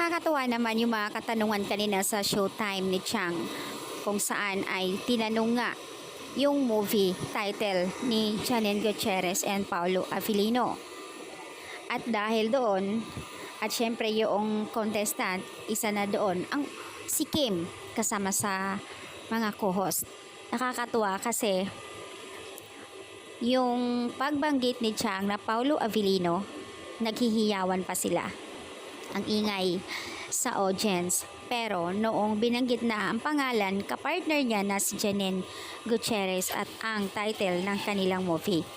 Nakakatuwa naman yung mga katanungan kanina sa Showtime ni Chang kung saan ay tinanong nga yung movie title ni Janine Gutierrez and Paolo Avellino. At dahil doon, at syempre yung contestant, isa na doon, ang si Kim kasama sa mga co-host. Nakakatuwa kasi yung pagbanggit ni Chang na Paolo Avellino, naghihiyawan pa sila. Ang ingay sa audience. Pero noong binanggit na ang pangalan, kapartner niya na si Janine Gutierrez at ang title ng kanilang movie.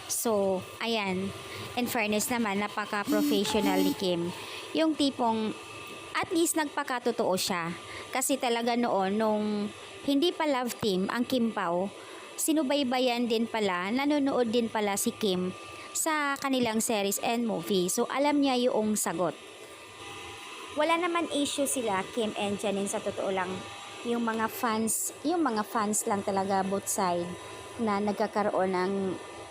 So, ayan. In fairness naman, napaka-professional ni Kim. Yung tipong at least nagpakatotoo siya. Kasi talaga noon, nung hindi pa love team ang Kim Pao, sinubaybayan din pala, nanonood din pala si Kim sa kanilang series and movie. So, alam niya yung sagot. Wala naman issue sila, Kim and Janine, sa totoo lang. Yung mga fans lang talaga both side na nagkakaroon ng,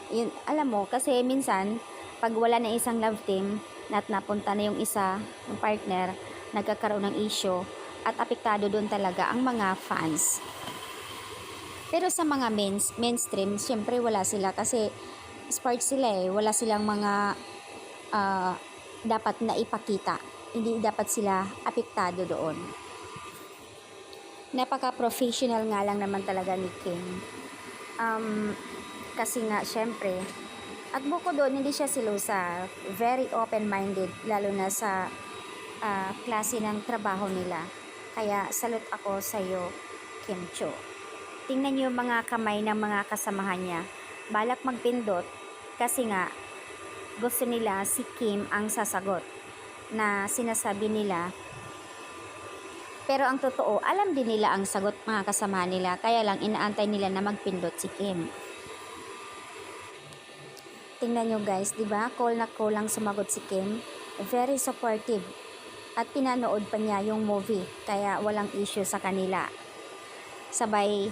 yun, alam mo, kasi minsan, pag wala na isang love team, at napunta na yung isa, yung partner, nagkakaroon ng issue, at apektado doon talaga ang mga fans. Pero sa mga mainstream, syempre wala sila kasi sports sila wala silang mga dapat na ipakita. Hindi dapat sila apektado doon. Napaka-professional nga lang naman talaga ni Kim. Kasi nga, syempre, at buko doon, hindi siya silusa. Very open-minded, lalo na sa klase ng trabaho nila. Kaya, salute ako sa iyo, Kim Cho. Tingnan niyo yung mga kamay ng mga kasamahan niya. Balak magpindot, kasi nga, gusto nila si Kim ang sasagot na sinasabi nila. Pero ang totoo, alam din nila ang sagot mga kasama nila, kaya lang inaantay nila na magpindot si Kim. Tingnan nyo guys, di ba? Call na call lang sumagot si Kim. Very supportive. At pinanood pa niya yung movie, kaya walang issue sa kanila. Sabay,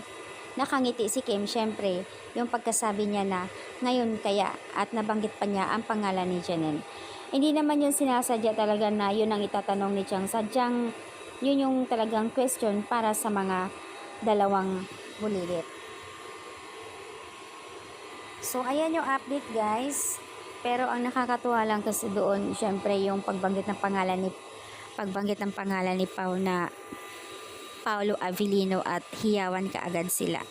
nakangiti si Kim, syempre, yung pagkasabi niya na ngayon kaya, at nabanggit pa niya ang pangalan ni Janine. Hindi naman yun sinasadya talaga na yun ang itatanong ni Chang. Sadyang yun yung talagang question para sa mga dalawang bulilit. So, ayan yung update guys. Pero ang nakakatuwa lang kasi doon, syempre yung pagbanggit ng pangalan ni Pao na Paolo Avellino at hiyawan kaagad sila.